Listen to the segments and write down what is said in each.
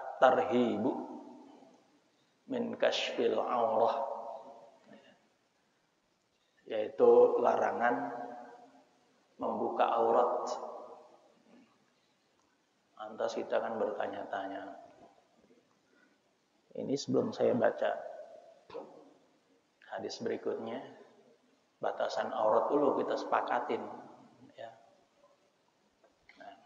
at-tarhibu min kashfil aurah, yaitu larangan membuka aurat. Lantas kita kan bertanya-tanya. Ini sebelum saya baca hadis berikutnya, batasan aurat dulu kita sepakatin. Ya. Nah,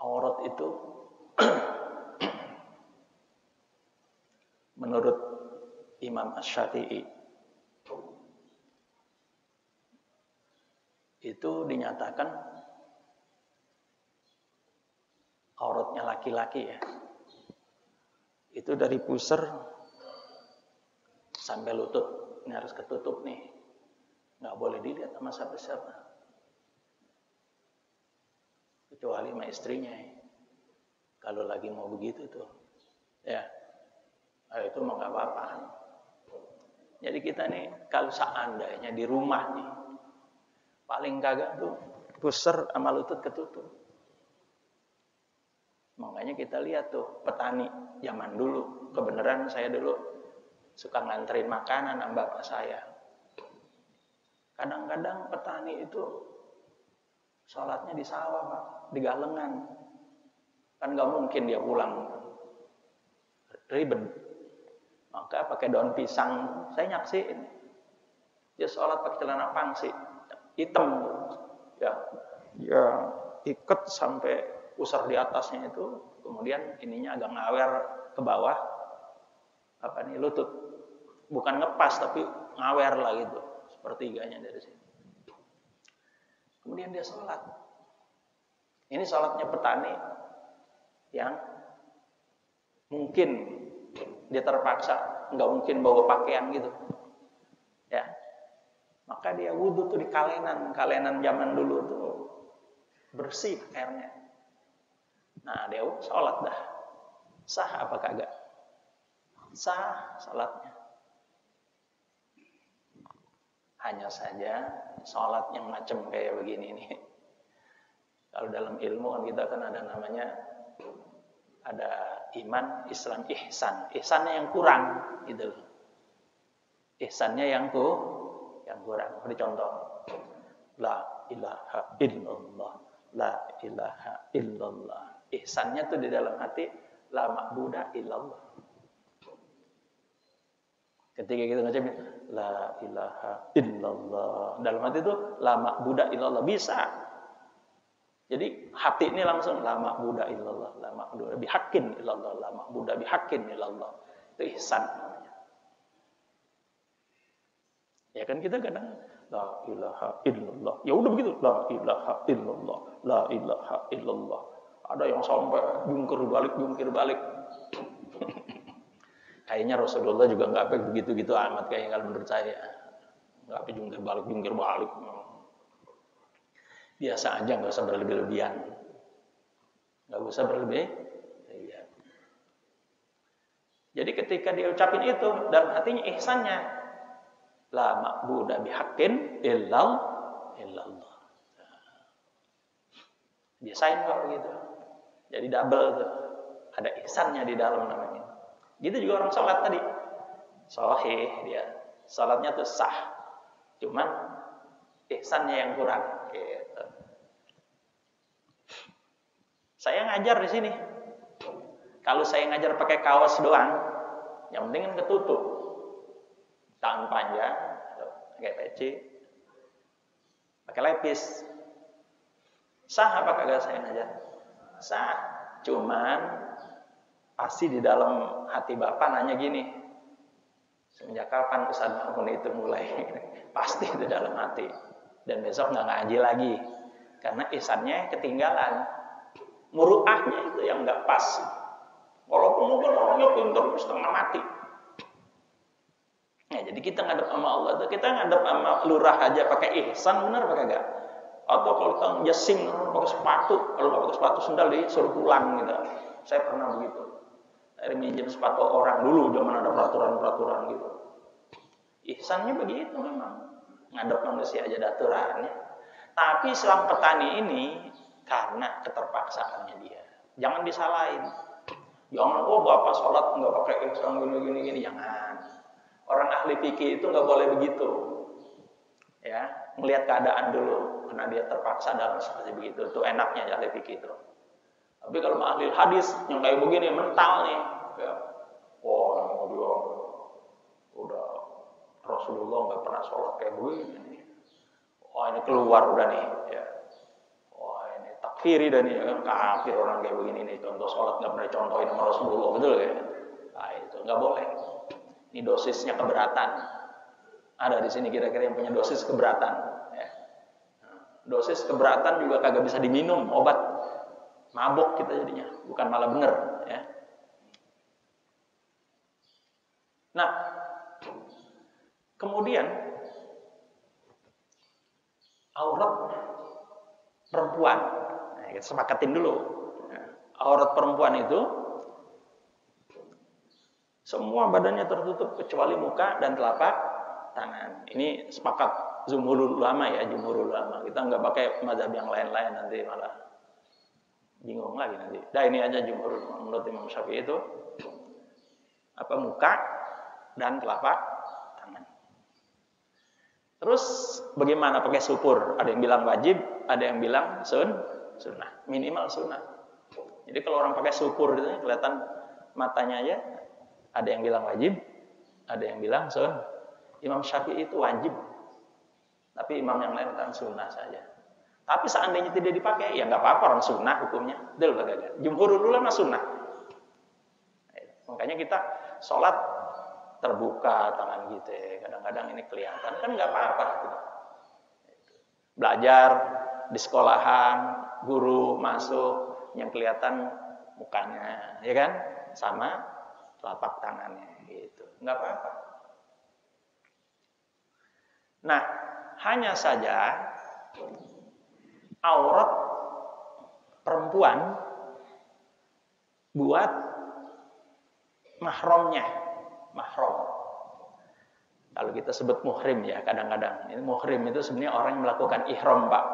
aurat itu menurut Imam Asy-Syafi'i itu dinyatakan auratnya laki-laki ya, itu dari pusar sampai lutut. Ini harus ketutup nih, nggak boleh dilihat sama siapa-siapa kecuali sama istrinya ya. Kalau lagi mau begitu tuh ya, itu mah nggak apa-apa. Jadi kita nih kalau seandainya di rumah nih, paling kagak tuh pusar sama lutut ketutup. Makanya kita lihat tuh petani zaman dulu, kebenaran saya dulu suka nganterin makanan sama bapak saya. Kadang-kadang petani itu sholatnya di sawah Pak, di galengan. Kan nggak mungkin dia pulang, ribet. Maka pakai daun pisang, saya nyaksiin. Dia sholat pakai celana pangsi, hitam, ya ikat sampai pusar di atasnya itu, kemudian ininya agak ngawer ke bawah, lutut, bukan ngepas tapi ngawer lah gitu, sepertiganya dari sini. Kemudian dia sholat. Ini sholatnya petani yang mungkin dia terpaksa, nggak mungkin bawa pakaian gitu, ya. Maka dia wudhu tuh di kalenan zaman dulu tuh bersih airnya. Nah dia sholat dah, sah apa kagak? Sah sholatnya. Hanya saja sholat yang macam kayak begini nih. Kalau dalam ilmu kan kita kan ada namanya, ada iman, Islam, ihsan. Ihsannya yang kurang gitu loh. Ihsannya yang kurang. Beri contoh. La ilaha illallah. La ilaha illallah. Ihsannya tuh di dalam hati, la ma'buda illallah. Ketika kita ngucapin la ilaha illallah, dalam hati itu la ma'buda illallah, bisa. Jadi hati ini langsung la ma'buda illallah, la ma'buda bihaqqin illallah, la ma'buda bihaqqin illallah. Itu ihsan namanya. Ya kan kita kadang la ilaha illallah. Ya udah begitu, la ilaha illallah, la ilaha illallah. Ada yang sampai jungkir balik. Kayaknya Rasulullah juga nggak apa begitu-gitu amat kayaknya kalau menurut saya. Nggak apa jungkir balik. Biasa aja, nggak usah berlebih-lebihan. Nggak usah berlebih-lebihan. Jadi ketika dia ucapin itu, dalam hatinya ihsannya, la ma'buda bihaqqin illallah. Biasain kok begitu. Jadi double tuh. Ada ihsannya di dalam namanya. Gitu juga orang sholat tadi. Sahih dia. Sholatnya tuh sah. Cuman ihsannya yang kurang. Gitu. Saya ngajar di sini. Kalau saya ngajar pakai kaos doang, yang penting kan ketutup. Tangan panjang, pakai peci, pakai lepis. Sah apa kagak saya ngajar? Sah. Cuman pasti di dalam hati Bapak nanya gini, semenjak kapan Ustaz Ma'mun itu mulai? Pasti di dalam hati. Dan besok nggak ngaji lagi, karena ihsannya ketinggalan. Muruahnya itu yang nggak pas. Walaupun mungkin orangnya pintar setengah mati. Ya, jadi kita ngadep sama Allah itu, kita ngadep sama lurah aja pakai ihsan, benar apa kagak? Atau kalau kita ngejasim pakai sepatu, kalau nggak pakai sepatu sendal disuruh pulang gitu. Saya pernah begitu. Dari minjem sepatu orang dulu, zaman ada peraturan gitu. Ihsannya begitu memang. Ngadep manusia aja ada aturannya. Tapi seorang petani ini karena keterpaksaannya dia. Jangan disalahin. Jangan, oh bapak sholat nggak pakai ihram gini, jangan. Orang ahli fikih itu nggak boleh begitu. Ya, melihat keadaan dulu, karena dia terpaksa dalam seperti begitu. Itu enaknya ahli fikih itu. Tapi kalau ahli hadis yang kayak begini mental nih, ya, wah dia udah Rasulullah nggak pernah sholat kayak begini. Wah ini keluar udah nih, ya. Wah ini takfiri dan nih, kafir orang kayak begini nih. Contoh sholat nggak pernah contohin sama Rasulullah, betul ya? Nah itu nggak boleh. Ini dosisnya keberatan. Ada di sini kira-kira yang punya dosis keberatan. Ya. Dosis keberatan juga kagak bisa diminum obat. Mabok kita jadinya, bukan malah bener. Ya. Nah, kemudian aurat perempuan. Nah, kita sepakatin dulu. Aurat perempuan itu semua badannya tertutup kecuali muka dan telapak tangan. Ini sepakat jumhurul ulama ya, jumhurul ulama. Kita nggak pakai mazhab yang lain-lain nanti malah bingung lagi nanti. Nah ini aja jumhurul ulama. Menurut Imam Syafi'i itu apa, muka dan telapak tangan. Terus bagaimana pakai syukur? Ada yang bilang wajib, ada yang bilang sunnah, minimal sunnah. Jadi kalau orang pakai syukur itu kelihatan matanya aja. Ada yang bilang wajib, ada yang bilang sunnah. Imam Syafi'i itu wajib, tapi imam yang lain kan sunnah saja. Tapi seandainya tidak dipakai, ya nggak apa-apa, orang sunnah hukumnya. Betul kagak? Jumhurul ulama sunnah. Makanya kita sholat terbuka tangan kita, kadang-kadang ini kelihatan kan nggak apa-apa. Belajar di sekolahan, guru masuk yang kelihatan mukanya, ya kan, sama telapak tangannya, gitu, nggak apa-apa. Nah, hanya saja aurat perempuan buat mahramnya, mahram. Kalau kita sebut muhrim ya, kadang-kadang ini muhrim itu sebenarnya orang yang melakukan ihram, Pak.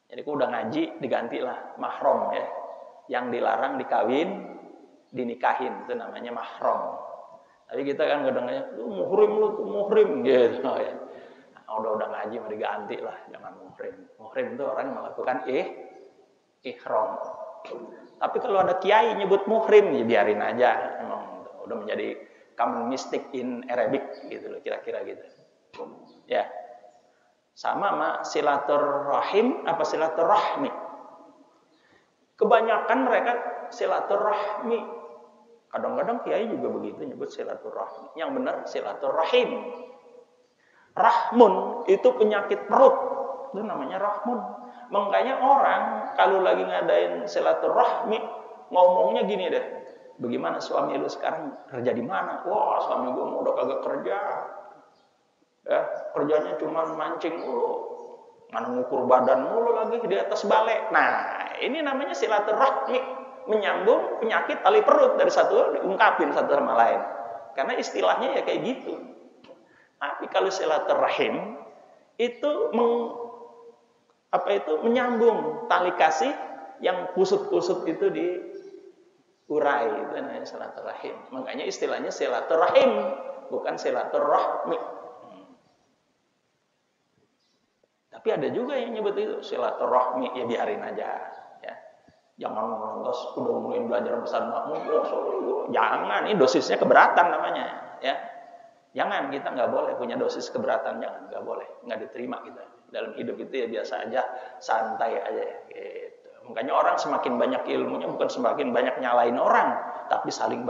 Jadi aku udah ngaji digantilah mahram ya, yang dilarang dikawin, dinikahin, itu namanya mahram. Tapi kita kan kadang-kadang muhrim gitu ya. Nah, udah ngaji mau diganti lah, jangan muhrim. Muhrim itu orang yang melakukan ihram. Tapi kalau ada kiai nyebut muhrim, ya biarin aja. Emang udah menjadi common mistake in Arabic gitu loh, kira-kira gitu. Ya. Sama silaturahim apa silaturahmi. Kebanyakan mereka silaturahmi. Kadang-kadang kiai juga begitu nyebut silaturahmi. Yang benar silaturahim. Rahmun itu penyakit perut. Itu namanya rahmun. Makanya orang kalau lagi ngadain silaturahmi ngomongnya gini deh. Bagaimana suami lu sekarang kerja di mana? Wah, suami gue udah kagak kerja. Ya, kerjanya cuma mancing mulu. Mana ngukur badan mulu lagi di atas balai. Nah, ini namanya silaturahmi, menyambung penyakit tali perut dari satu diungkapin satu sama lain. Karena istilahnya ya kayak gitu. Tapi kalau silaturahim itu menyambung tali kasih yang kusut-kusut itu diurai, itu namanya silaturahim. Makanya istilahnya silaturahim, bukan silaturahmi. Tapi ada juga yang nyebut itu silaturahmi, ya biarin aja. Ya. Jangan lantas udah mulai belajar pesan makmum, jangan, ini dosisnya keberatan namanya. Ya. Jangan, kita nggak boleh punya dosis keberatan, jangan, nggak boleh, nggak diterima kita. Dalam hidup itu ya biasa aja, santai aja. Gitu. Makanya orang semakin banyak ilmunya bukan semakin banyak nyalain orang, tapi saling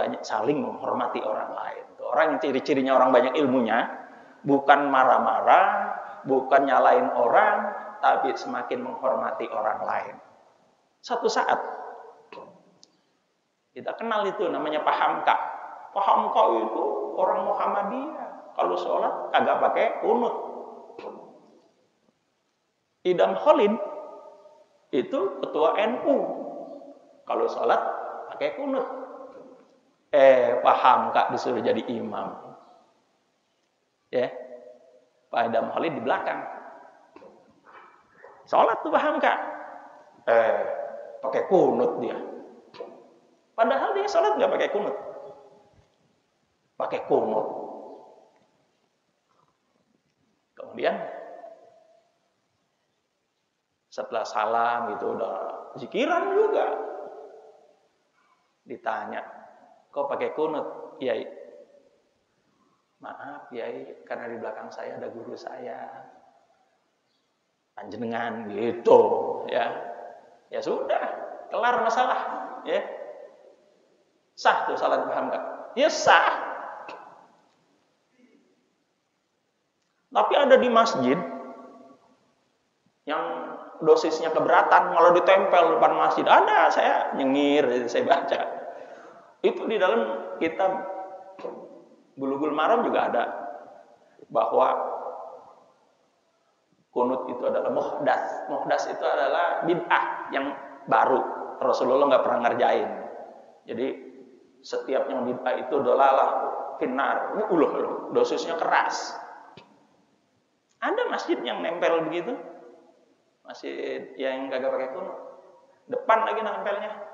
menghormati orang lain. Orang yang ciri-cirinya orang banyak ilmunya bukan marah-marah, bukan nyalain orang, tapi semakin menghormati orang lain. Satu saat kita kenal itu namanya Pak Hamka. Pak Hamka itu orang Muhammadiyah. Kalau sholat kagak pakai kunut. Idam Khalid itu ketua NU. Kalau sholat pakai kunut. Pak Hamka disuruh jadi imam. Ya. Pak Idam Khalid di belakang. Sholat tuh Pak Hamka. pakai kunut dia. Padahal dia sholat nggak pakai kunut, pakai kunut. Kemudian setelah salam gitu udah zikiran juga. Ditanya, kok pakai kunut? Yai, maaf Yai, karena di belakang saya ada guru saya, panjenengan gitu, ya. Ya sudah, kelar masalah, ya. Sah tuh salat, paham nggak? Ya sah. Tapi ada di masjid yang dosisnya keberatan, malah ditempel depan masjid. Ada, saya nyengir, saya baca. Itu di dalam kitab Bulughul Maram juga ada bahwa kunut itu adalah muhdas. Muhdas itu adalah bid'ah yang baru. Rasulullah nggak pernah ngerjain. Jadi setiap yang bid'ah itu dolalah finnar. Dosisnya keras. Ada masjid yang nempel begitu. Masjid yang kagak pakai kunut. Depan lagi nempelnya.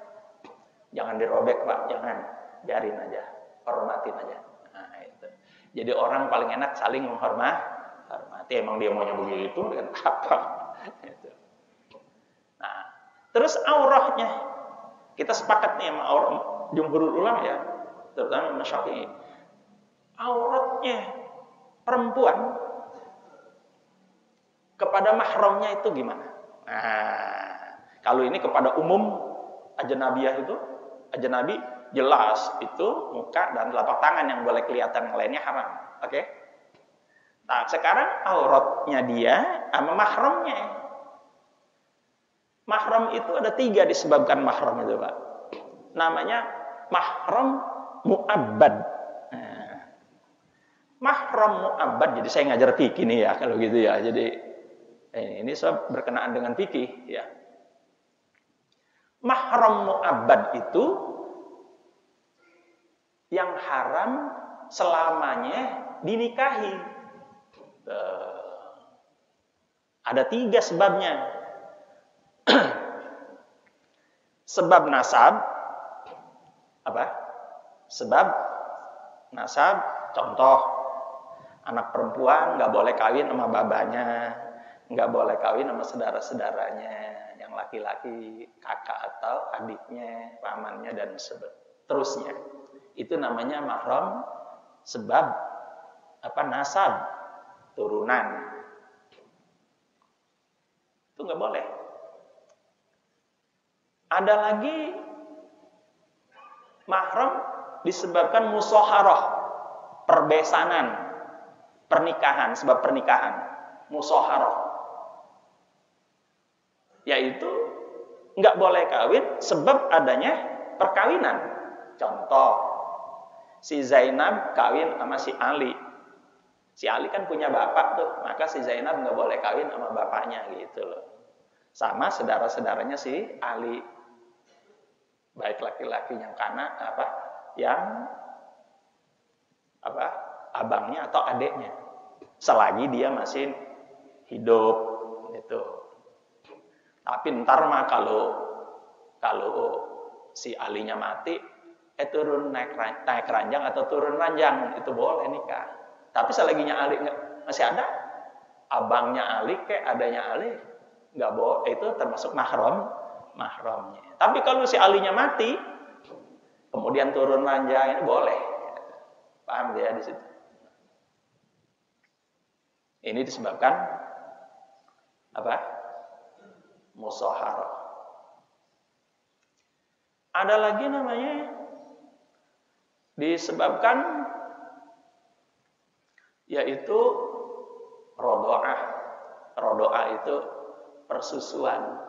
Jangan dirobek Pak, jangan, biarin aja, hormatin aja. Nah, itu. Jadi orang paling enak saling menghormati. Emang dia maunya begitu dengan apa? Itu. Nah, terus aurahnya kita sepakat nih sama aurah jumhurul ulama ya, terutama Imam Syafi'i. Auratnya perempuan kepada mahramnya itu gimana? Nah, kalau ini kepada umum ajnabiyah itu. Ajnabi jelas itu muka dan telapak tangan yang boleh kelihatan, yang lainnya haram. Oke? Nah, sekarang auratnya dia sama mahramnya. Mahram itu ada 3 disebabkan mahram itu, Pak. Namanya mahram mu'abbad. Nah, mahram mu'abbad, jadi saya ngajar fikih nih ya kalau gitu ya. Jadi ini saya berkenaan dengan fikih ya. Mahram mu'abbad itu yang haram selamanya dinikahi. Ada 3 sebabnya. Sebab nasab, apa? Sebab nasab, contoh anak perempuan nggak boleh kawin sama babanya, nggak boleh kawin sama saudara-saudaranya. Laki-laki, kakak atau adiknya, pamannya dan seterusnya. Itu namanya mahram sebab apa? Nasab, turunan. Itu nggak boleh. Ada lagi mahram disebabkan musyawarah, perbesanan, pernikahan, sebab pernikahan, musyawarah. Yaitu nggak boleh kawin sebab adanya perkawinan. Contoh, si Zainab kawin sama si Ali. Si Ali kan punya bapak tuh, maka si Zainab nggak boleh kawin sama bapaknya gitu loh. Sama saudara-saudaranya si Ali, baik laki-laki yang abangnya atau adeknya, selagi dia masih hidup gitu. Tapi ntar mah kalau si Alinya mati, turun naik ranjang atau turun ranjang itu boleh nikah. Tapi selaginya Ali masih ada, abangnya Ali kayak adanya Ali nggak boleh, itu termasuk mahramnya. Tapi kalau si Alinya mati, kemudian turun ranjang, ini boleh. Paham ya di situ? Ini disebabkan apa? Musyawarah. Ada lagi namanya disebabkan yaitu rodoah. Rodoah itu persusuan.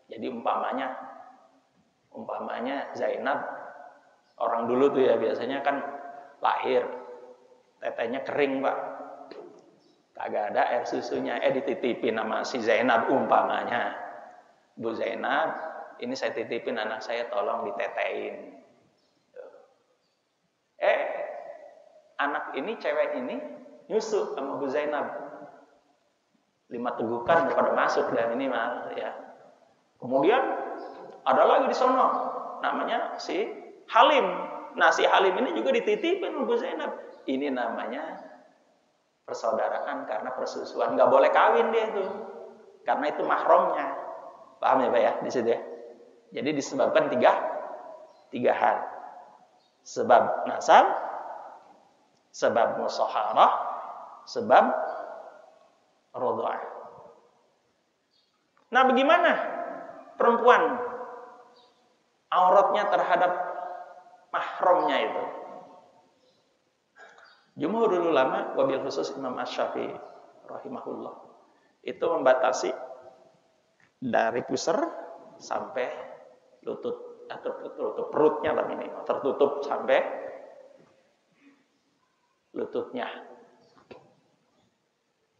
Jadi umpamanya Zainab, orang dulu tuh ya biasanya kan lahir tetenya kering Pak, kagak ada air susunya, dititipin sama si Zainab umpamanya. Bu Zainab, ini saya titipin anak saya, tolong ditetein. Anak ini, cewek ini nyusu sama Bu Zainab. 5 tegukan udah pada masuk dan ini mah ya. Kemudian Ada lagi di sono, namanya si Halim. Nah, si Halim ini juga dititipin sama Bu Zainab. Ini namanya persaudaraan karena persusuan. Nggak boleh kawin dia itu. Karena itu mahramnya. Paham ya Pak ya? Di situ ya. Jadi disebabkan tiga hal. Sebab nasab, sebab musyaharah, sebab radha'ah. Nah, bagaimana perempuan auratnya terhadap mahramnya itu? Jumhurul ulama wabil khusus Imam Asy-Syafi'i rahimahullah itu membatasi dari pusar sampai lutut atau tertutup perutnya lah ini tertutup sampai lututnya.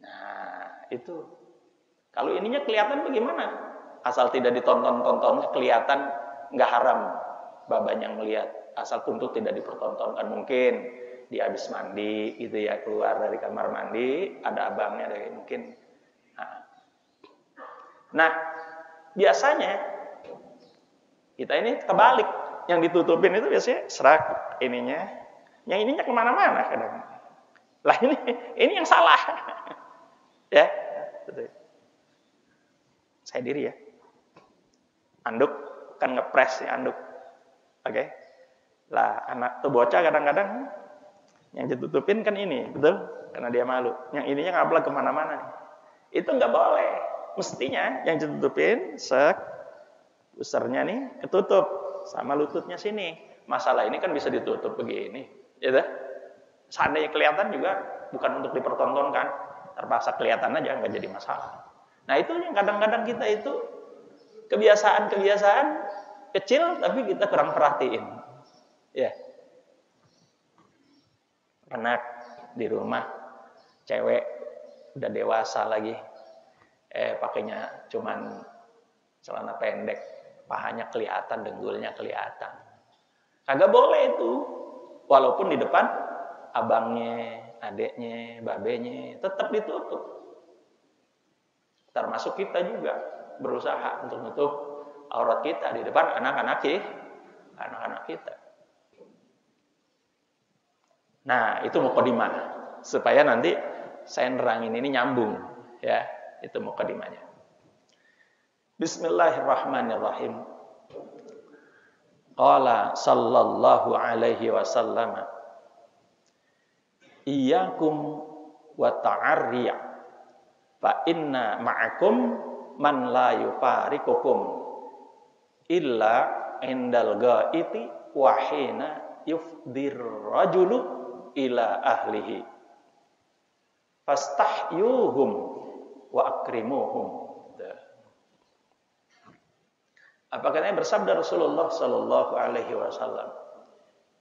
Nah, itu kalau ininya kelihatan bagaimana? Asal tidak ditonton-tonton, kelihatan nggak haram babanya melihat. Asal untuk tidak dipertontonkan. Mungkin dia habis mandi gitu ya, keluar dari kamar mandi, ada abangnya dari mungkin. Nah, biasanya kita ini kebalik. Yang ditutupin itu biasanya serak ininya. Yang ininya kemana-mana kadang. Lah ini yang salah. Ya, betul. Saya diri ya. Anduk kan ngepres ya anduk. Oke. Lah anak tuh bocah kadang-kadang yang ditutupin kan ini, betul? Karena dia malu. Yang ininya ngablak kemana-mana nih. Itu nggak boleh. Mestinya yang ditutupin pusarnya nih ketutup sama lututnya sini. Masalah ini kan bisa ditutup begini, gitu. Seandainya kelihatan juga bukan untuk dipertontonkan, terpaksa kelihatan aja nggak jadi masalah. Nah itu yang kadang-kadang kita itu kebiasaan-kebiasaan kecil tapi kita kurang perhatiin. Ya. Anak di rumah, cewek udah dewasa lagi, pakainya cuman celana pendek, pahanya kelihatan, dengkulnya kelihatan. Kagak boleh itu, walaupun di depan abangnya, adeknya, babenya, tetap ditutup. Termasuk kita juga berusaha untuk menutup aurat kita di depan anak-anak kita. Nah, itu mukadimah supaya nanti saya nerangin ini nyambung ya, itu mukadimahnya. Bismillahirrahmanirrahim. Qala sallallahu alaihi wasallam iyyakum wa ta'arriya fa inna ma'akum man la yufariqukum illa indal ghaiti wa hina yufdir rajulu ila ahlihi fastahyuhum wa akrimuhum. Apa katanya bersabda Rasulullah sallallahu alaihi wasallam,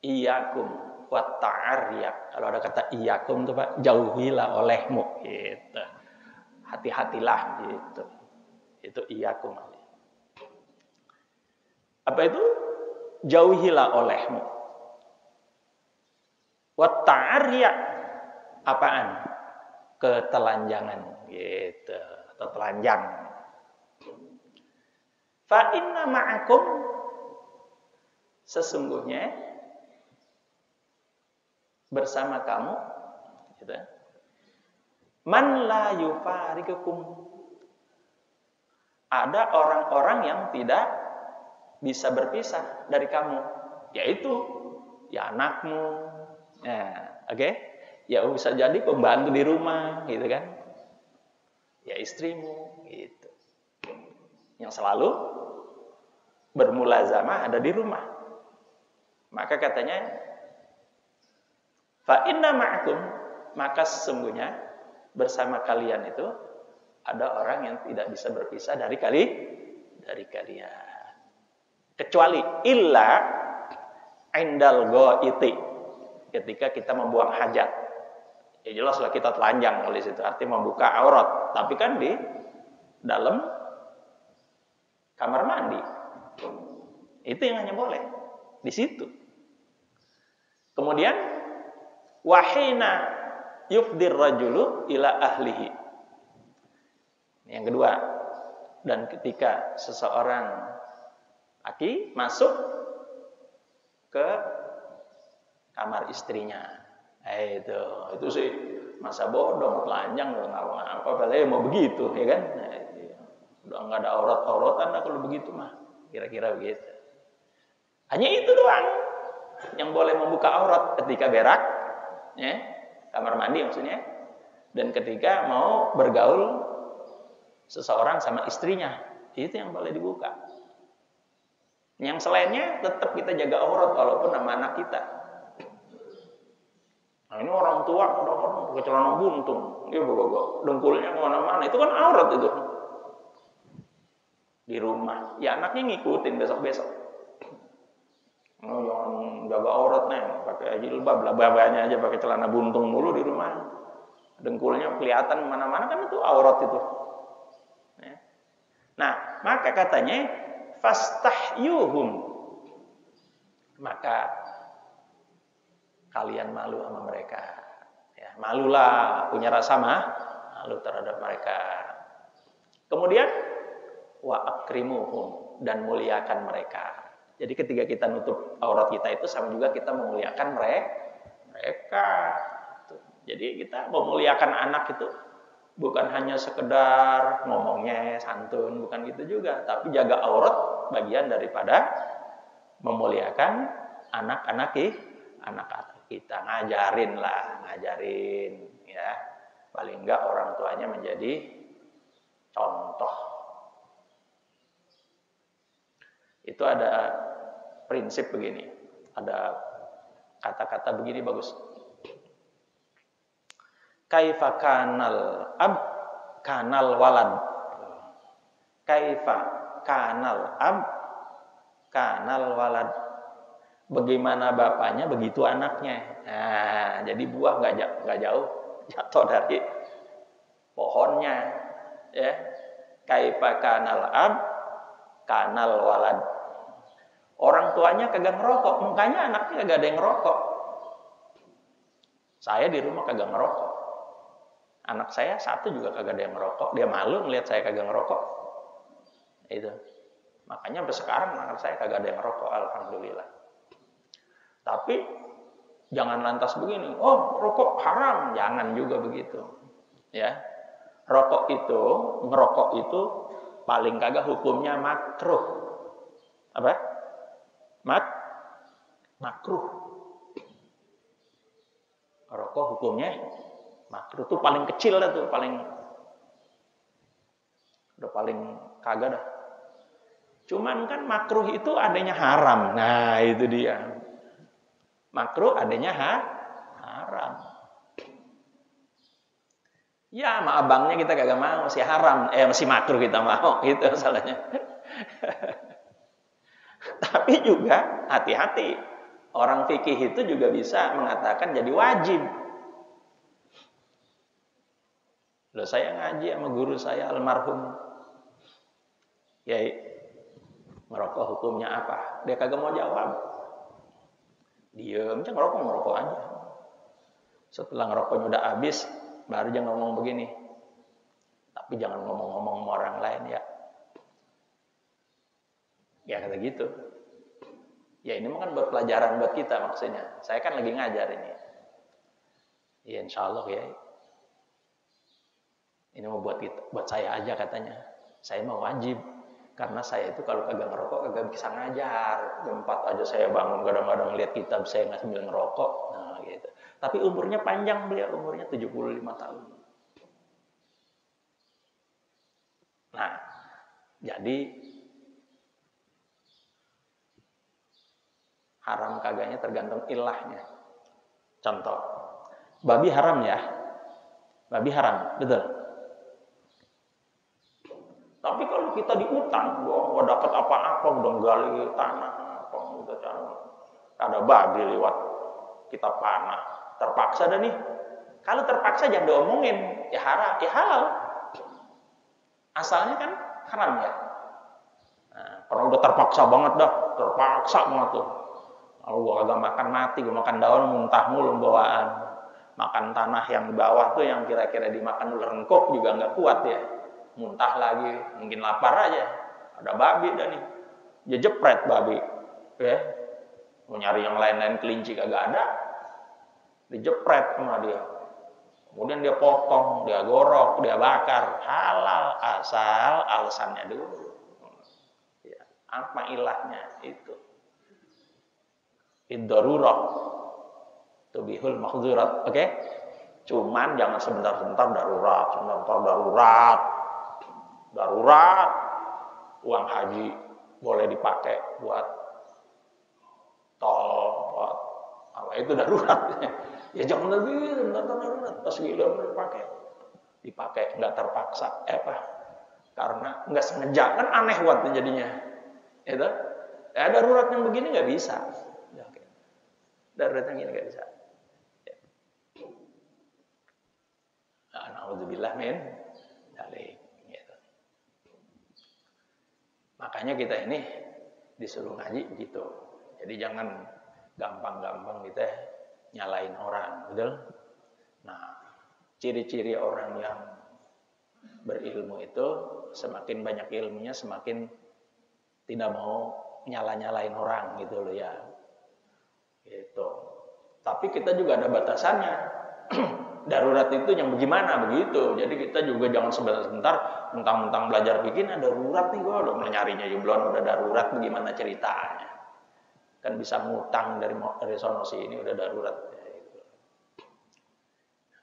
iyyakum wa ta'arriya. Kalau ada kata iyyakum itu Pak, jauhilah olehmu gitu. Hati-hatilah gitu. Itu iyyakum. Apa itu? Jauhilah olehmu. Wa ta'arriya apaan? Ketelanjangan gitu, atau telanjang. Fa inna ma'akum sesungguhnya bersama kamu gitu. Man la yufariqukum ada orang-orang yang tidak bisa berpisah dari kamu, yaitu ya anakmu. Nah, oke? Ya bisa jadi pembantu di rumah gitu kan. Ya istrimu gitu. Yang selalu bermulazamah ada di rumah. Maka katanya fa inna ma'akum, maka sesungguhnya bersama kalian itu ada orang yang tidak bisa berpisah dari kalian. Kecuali illa indal ghaiti, ketika kita membuang hajat. Ya jelaslah kita telanjang oleh situ, artinya membuka aurat, tapi kan di dalam kamar mandi. Itu yang hanya boleh di situ. Kemudian wahina yufdir rajulu ila ahlihi. Yang kedua, dan ketika seseorang Laki masuk ke kamar istrinya. Itu sih masa bodoh, telanjang, nggak apa-apa, padahal mau begitu, ya kan? Udah nggak ada aurat-auratan kalau begitu mah, kira-kira begitu. Hanya itu doang yang boleh membuka aurat ketika berak, ya, kamar mandi maksudnya, dan ketika mau bergaul seseorang sama istrinya, itu yang boleh dibuka. Yang selainnya tetap kita jaga aurat walaupun sama anak kita. Nah, ini orang tua pakai celana buntung, dia bawa dengkulnya kemana-mana, itu kan aurat itu. Di rumah, ya anaknya ngikutin besok-besok. Jangan jaga aurat nih, pakai jilbab, babanya aja pakai celana buntung mulu di rumah. Dengkulnya kelihatan kemana-mana, kan itu aurat itu. Nah, maka katanya fastahyuhum, maka kalian malu sama mereka, ya, malulah, punya rasa malu terhadap mereka. Kemudian wa akrimuhum, dan muliakan mereka. Jadi ketika kita nutup aurat kita itu sama juga kita memuliakan mereka. Jadi kita memuliakan anak itu bukan hanya sekedar ngomongnya santun, bukan gitu juga, tapi jaga aurat bagian daripada memuliakan anak-anak kita. Ngajarin ya, paling enggak orang tuanya menjadi contoh. Itu ada prinsip begini, ada kata-kata begini bagus. Kaifa kanal ab kanal walad. Kaifa kanal ab kanal walad. Bagaimana bapaknya begitu anaknya. Nah, jadi buah nggak jauh jatuh dari pohonnya, ya. Kaifa kanal ab kanal walad. Orang tuanya kagak ngerokok, makanya anaknya kagak ada yang ngerokok. Saya di rumah kagak ngerokok. Anak saya satu juga kagak ada yang ngerokok. Dia malu ngelihat saya kagak ngerokok. Itu. Makanya sampai sekarang anak saya kagak ada yang ngerokok, alhamdulillah. Tapi jangan lantas begini, oh rokok haram, jangan juga begitu. Ya. Ngerokok itu paling kagak hukumnya makruh. Apa? Makruh. Rokok hukumnya makruh tuh paling kecil dah tuh, paling kagak dah. Cuman kan makruh itu adanya haram. Nah, itu dia. Makruh adanya haram. Ya, sama abangnya kita kagak mau, masih haram, masih makruh kita mau, gitu masalahnya. Tapi juga hati-hati. Orang fikih itu juga bisa mengatakan jadi wajib. Loh, saya ngaji sama guru saya almarhum Yai, ngerokok hukumnya apa? Dia kagak mau jawab. Diem aja, ngerokok aja. Setelah ngerokoknya udah habis, baru dia ngomong begini. Tapi jangan ngomong-ngomong sama orang lain ya. Ya kata gitu. Ya ini kan buat pelajaran buat kita maksudnya. Saya kan lagi ngajar ini. Ya insya Allah ya. Ini mau buat saya aja katanya. Saya mau wajib. Karena saya itu kalau kagak ngerokok kagak bisa ngajar. Jam 4 aja saya bangun kadang-kadang lihat kitab saya nggak sambil ngerokok. Nah gitu. Tapi umurnya panjang beliau, umurnya 75 tahun. Nah, jadi haram kagaknya tergantung ilahnya. Contoh, babi haram ya. Babi haram, betul. Tapi kalau kita di hutan, nggak dapat apa-apa, udah gali tanah, ada babi lewat, kita panah, terpaksa dah nih. Kalau terpaksa jangan diomongin, ya halal. Asalnya kan haram ya. Nah, kalau udah terpaksa banget tuh. Kalau gua kagak makan mati, gua makan daun muntah mulu bawaan. Makan tanah yang di bawah tuh yang kira-kira dimakan ular engkok juga nggak kuat ya. Muntah lagi, mungkin lapar aja. Ada babi dah nih. Dia jepret babi, ya. Mau nyari yang lain-lain kelinci kagak ada, dijepret sama dia. Kemudian dia potong, dia gorok, dia bakar, halal asal alasannya dulu. Ya, apa ilahnya itu? Ad-darurah tubihul mahzurat, oke? Cuman jangan sebentar-sebentar darurat. Uang haji boleh dipakai buat tol, buat apa itu darurat. Ya jangan lebih darurat, pas gila dipakai nggak terpaksa, karena nggak sengaja, kan aneh buat jadinya. Itu, darurat yang begini nggak bisa. Darurat yang gini nggak bisa. Alhamdulillah min dzalik. Gitu. Makanya kita ini disuruh ngaji gitu. Jadi jangan gampang-gampang kita nyalain orang, betul? Nah, ciri-ciri orang yang berilmu itu semakin banyak ilmunya semakin tidak mau nyala-nyalain orang gitu loh ya. Gitu. Tapi kita juga ada batasannya. Darurat itu yang bagaimana begitu. Jadi kita juga jangan sebentar-sebentar mentang-mentang belajar bikin ada darurat nih, gue udah nyarinya jublon udah darurat, bagaimana ceritanya? Kan bisa ngutang dari sono sini udah darurat.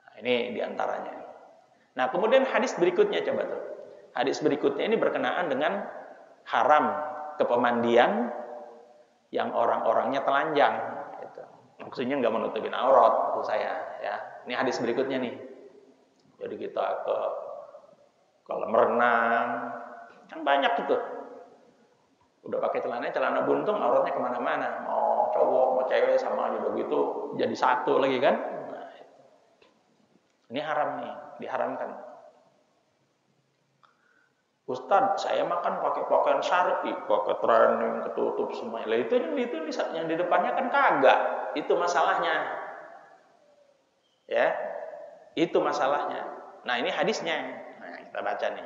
Nah, ini diantaranya. Nah kemudian hadis berikutnya coba tuh. Hadis berikutnya ini berkenaan dengan haram kepemandian yang orang-orangnya telanjang. Gitu. Maksudnya nggak menutupin aurat itu saya. Ya, ini hadis berikutnya nih. Jadi kita ke kolam renang, kan banyak itu. Udah pakai celana buntung, auratnya kemana-mana. Mau cowok, mau cewek sama aja begitu, jadi satu lagi kan. Nah, ini haram nih, diharamkan. Ustadz, saya makan pakai pakaian syar'i, pakai training, ketutup semuanya. Lah itu yang di depannya kan kagak. Itu masalahnya. Ya, itu masalahnya. Nah ini hadisnya. Nah kita baca nih.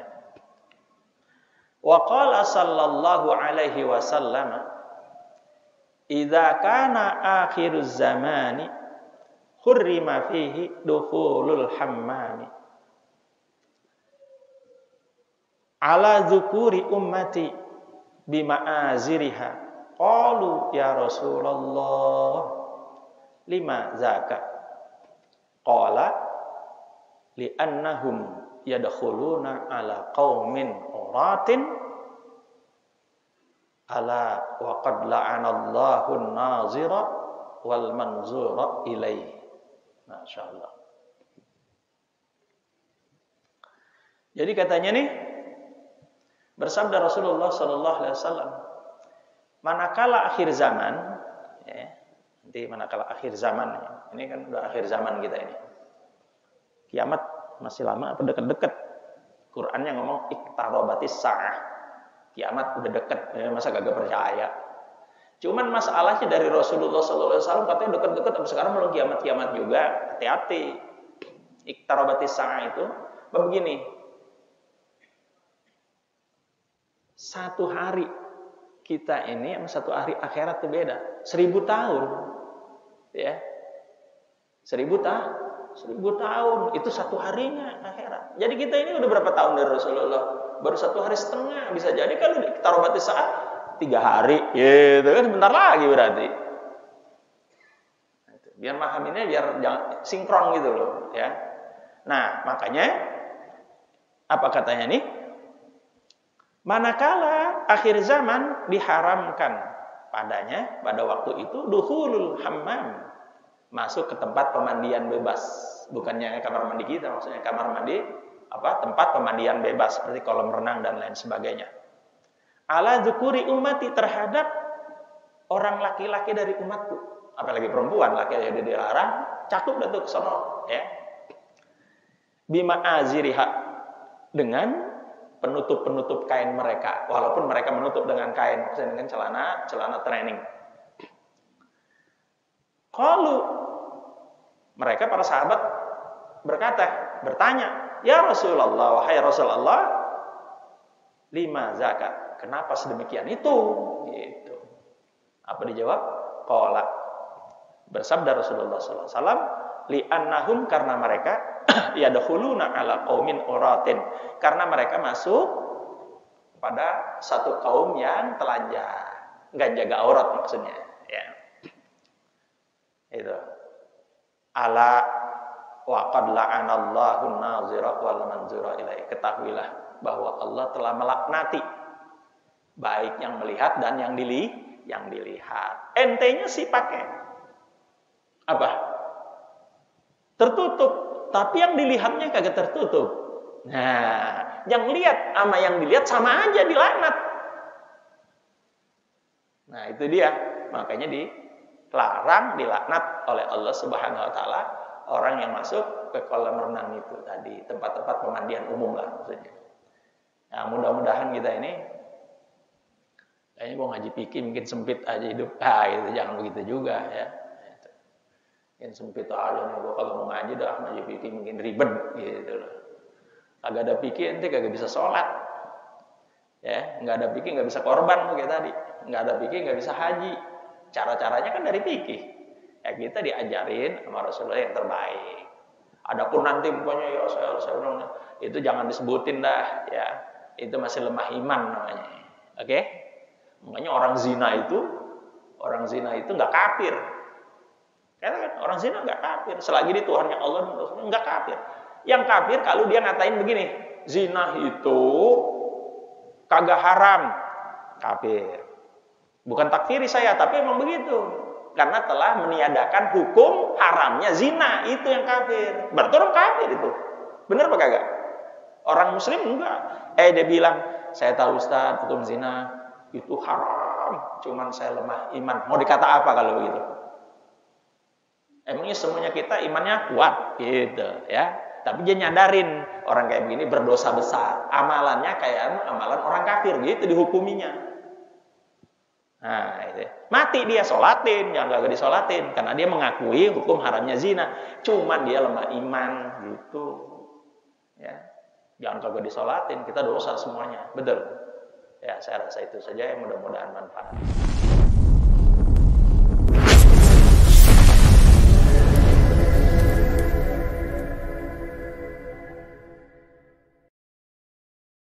Wa qala sallallahu alaihi wasallam, idza kana akhiruz zamani hurrima fihi dukhulul hammami ala dzukuri ummati bima'aziriha. Qalu ya Rasulullah lima zaka? Qala li'annahum yadkhuluna ala qaumin uratin ala wa qad la'anallahu an-nazira wal manzura ilaihi. Masyaallah. Jadi katanya nih bersabda Rasulullah sallallahu alaihi wasallam, manakala akhir zaman, ya, nanti manakala akhir zaman, ini kan udah akhir zaman kita ini. Kiamat masih lama apa dekat-dekat? Qurannya ngomong iqtarabatis sa'ah. Kiamat udah dekat, ya, masa kagak percaya? Cuman masalahnya dari Rasulullah sallallahu alaihi wasallam katanya dekat-dekat, tapi sekarang belum kiamat-kiamat juga. Hati-hati. Iqtarabatis sa'ah itu begini. Satu hari kita ini sama satu hari akhirat itu beda. 1000 tahun. Ya. 1000 tahun itu satu harinya akhirat. Jadi kita ini udah berapa tahun dari Rasulullah? Baru 1 hari setengah. Bisa jadi kalau taruh saat 3 hari, gitu kan sebentar lagi berarti. Biar mahaminnya biar jangan sinkron gitu loh, ya. Nah makanya apa katanya nih? Manakala akhir zaman diharamkan padanya pada waktu itu dukhulul hammam, masuk ke tempat pemandian bebas, bukannya kamar mandi kita, maksudnya kamar mandi tempat pemandian bebas seperti kolam renang dan lain sebagainya. Ala dzukuri ummati, terhadap orang laki-laki dari umatku, apalagi perempuan, laki yang dilarang, cakup dah tuh ke sono, ya. Bima aziriha, dengan penutup kain mereka, walaupun mereka menutup dengan kain, maksudnya dengan celana training. Qalu, mereka para sahabat bertanya, ya Rasulullah, wahai Rasulullah, lima zakat, kenapa sedemikian itu? Gitu. Apa dijawab? Qala. Bersabda Rasulullah sallallahu alaihi wasallam, li'annahum, karena mereka yadkhuluna ala qaumin uratin, karena mereka masuk pada satu kaum yang telanjang, enggak jaga aurat maksudnya, ya. Itu. Ala wa qad la'anallahu an-nazira wal manzura ilaihi. Ketahuilah bahwa Allah telah melaknati baik yang melihat dan yang dilihat. Ente-nya sih pakai apa? Tertutup, tapi yang dilihatnya kagak tertutup. Nah, yang lihat sama yang dilihat sama aja dilaknat. Nah, itu dia. Makanya dilarang, dilaknat oleh Allah Subhanahu wa taala orang yang masuk ke kolam renang itu tadi, tempat-tempat pemandian umum lah maksudnya. Nah, mudah-mudahan kita ini kayaknya gua ngaji fikih mungkin sempit aja hidup. Gitu, jangan begitu juga ya. Mungkin sempit aja nih gua kalau mau ngaji dah ngaji fikih mungkin ribet gitu loh. Kagak ada fikih ente kagak bisa sholat. Ya, enggak ada fikih enggak bisa korban kayak tadi. Enggak ada fikih enggak bisa haji. Cara-caranya kan dari fikih. Ya kita diajarin sama Rasulullah yang terbaik. Adapun nanti pokoknya ya saya bilang itu jangan disebutin dah ya. Itu masih lemah iman namanya. Oke? Makanya orang zina itu enggak kafir. Kan orang zina enggak kafir selagi di Tuhannya Allah dan Rasulnya enggak kafir. Yang kafir kalau dia ngatain begini, zina itu kagak haram. Kafir. Bukan takfiri saya, tapi emang begitu. Karena telah meniadakan hukum haramnya zina, itu yang kafir. Berarti orang kafir itu. Benar apa kagak? Orang muslim enggak. Dia bilang, saya tahu Ustaz, hukum zina itu haram. Cuman saya lemah iman. Mau dikata apa kalau begitu? Emangnya semuanya kita imannya kuat gitu ya. Tapi dia nyadarin orang kayak begini berdosa besar. Amalannya kayak amalan orang kafir gitu dihukuminya. Nah, itu. Mati dia sholatin, jangan kagak disolatin karena dia mengakui hukum haramnya zina. Cuman dia lemah iman gitu. Ya. Jangan kagak disolatin, kita dosa semuanya. Betul. Ya, saya rasa itu saja yang mudah-mudahan manfaat.